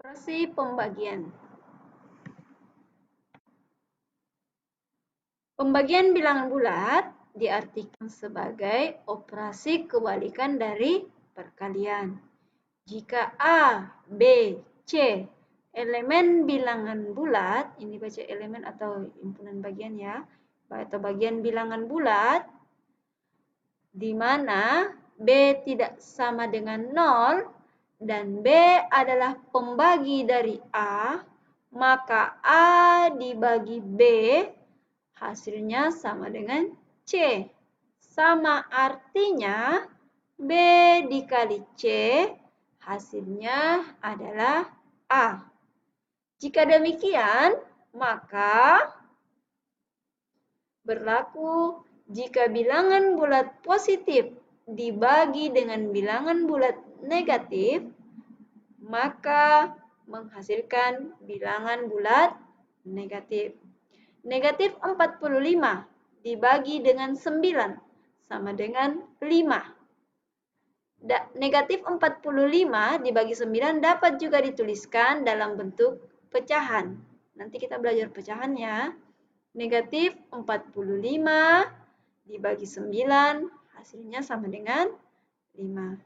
Operasi pembagian. Pembagian bilangan bulat diartikan sebagai operasi kebalikan dari perkalian. Jika A, B, C elemen bilangan bulat, ini baca elemen atau himpunan bagian ya, atau bagian bilangan bulat, di mana B tidak sama dengan 0 dan B adalah pembagi dari A, maka A dibagi B hasilnya sama dengan C. Sama artinya B dikali C hasilnya adalah A. Jika demikian, maka berlaku jika bilangan bulat positif dibagi dengan bilangan bulat negatif, maka menghasilkan bilangan bulat negatif. Negatif 45 dibagi dengan 9 sama dengan 5. Negatif 45 dibagi 9 dapat juga dituliskan dalam bentuk pecahan. Nanti kita belajar pecahannya. Negatif 45 dibagi 9 hasilnya sama dengan 5.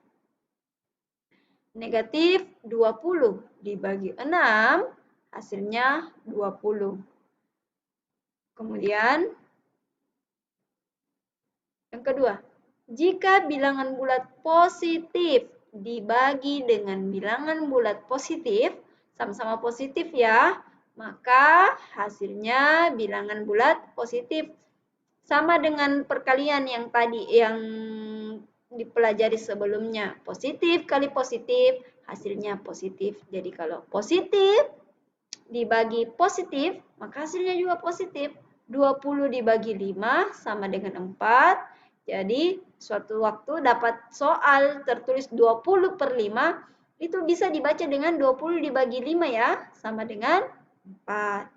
Negatif 20 dibagi 6 hasilnya 20. Kemudian yang kedua, jika bilangan bulat positif dibagi dengan bilangan bulat positif, sama-sama positif ya, maka hasilnya bilangan bulat positif. Sama dengan perkalian yang tadi yang dipelajari sebelumnya. Positif kali positif, hasilnya positif. Jadi kalau positif dibagi positif, maka hasilnya juga positif. 20 dibagi 5 sama dengan 4. Jadi suatu waktu dapat soal tertulis 20 per 5, itu bisa dibaca dengan 20 dibagi 5 ya, sama dengan 4.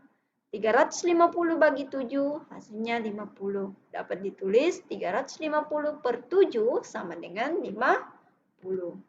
350 bagi 7, hasilnya 50. Dapat ditulis 350 per 7 sama dengan 50.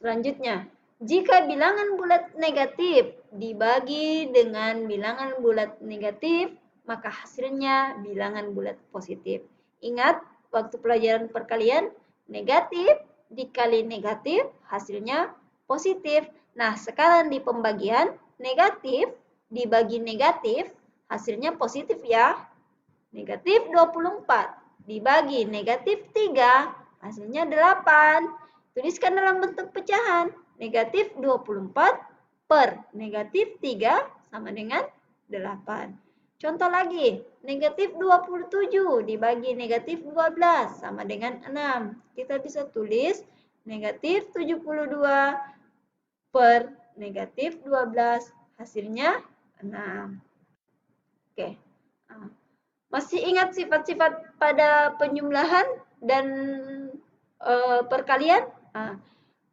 Selanjutnya, jika bilangan bulat negatif dibagi dengan bilangan bulat negatif, maka hasilnya bilangan bulat positif. Ingat, waktu pelajaran perkalian, negatif dikali negatif, hasilnya positif. Nah, sekarang di pembagian, negatif dibagi negatif, hasilnya positif ya. Negatif 24 dibagi negatif 3, hasilnya 8. Tuliskan dalam bentuk pecahan. Negatif 24 per negatif 3 sama dengan 8. Contoh lagi, negatif 27 dibagi negatif 12 sama dengan 6. Kita bisa tulis negatif 72 per negatif 12, hasilnya 6. Oke. Masih ingat sifat-sifat pada penjumlahan dan perkalian?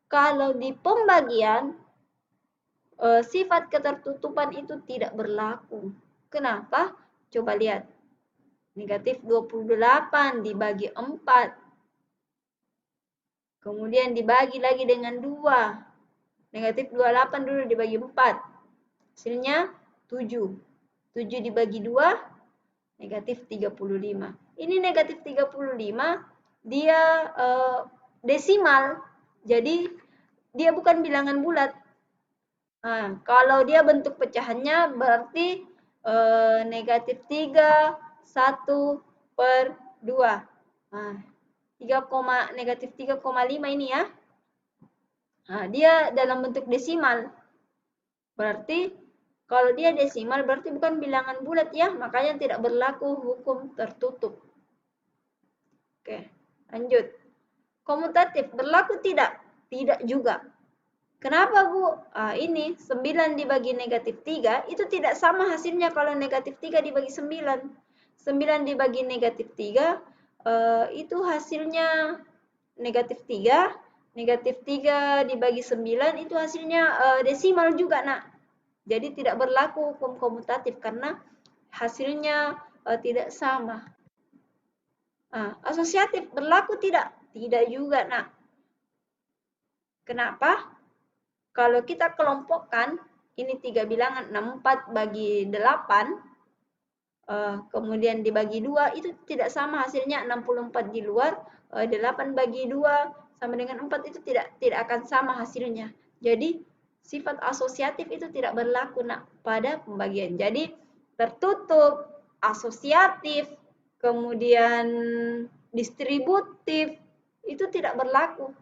Kalau di pembagian, sifat ketertutupan itu tidak berlaku. Kenapa? Coba lihat. Negatif 28 dibagi 4. Kemudian dibagi lagi dengan 2. Negatif 28 dulu dibagi 4. Hasilnya 7. 7 dibagi 2, negatif 35. Ini negatif 35, dia desimal. Jadi, dia bukan bilangan bulat. Nah, kalau dia bentuk pecahannya berarti negatif 3, 1 per 2. Nah, negatif 3,5 ini ya. Nah, dia dalam bentuk desimal. Berarti kalau dia desimal berarti bukan bilangan bulat ya, makanya tidak berlaku hukum tertutup. Oke, lanjut. Komutatif berlaku tidak? Tidak juga. Kenapa Bu? Ini 9 dibagi negatif 3 itu tidak sama hasilnya kalau negatif 3 dibagi 9. 9 dibagi negatif 3 itu hasilnya negatif 3. Negatif 3 dibagi 9 itu hasilnya desimal juga nak. Jadi tidak berlaku hukum komutatif karena hasilnya tidak sama. Asosiatif berlaku tidak? Tidak juga nak. Kenapa? kalau kita kelompokkan, ini 3 bilangan, 64 bagi 8, kemudian dibagi 2, itu tidak sama hasilnya. 64 di luar, 8 bagi 2 sama dengan 4, itu tidak akan sama hasilnya. Jadi sifat asosiatif itu tidak berlaku pada pembagian. Jadi tertutup, asosiatif, kemudian distributif, itu tidak berlaku.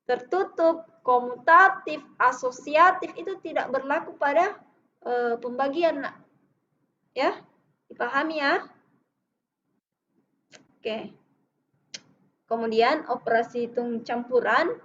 Tertutup, komutatif, asosiatif itu tidak berlaku pada pembagian, ya, dipahami ya. Oke. Kemudian operasi hitung campuran.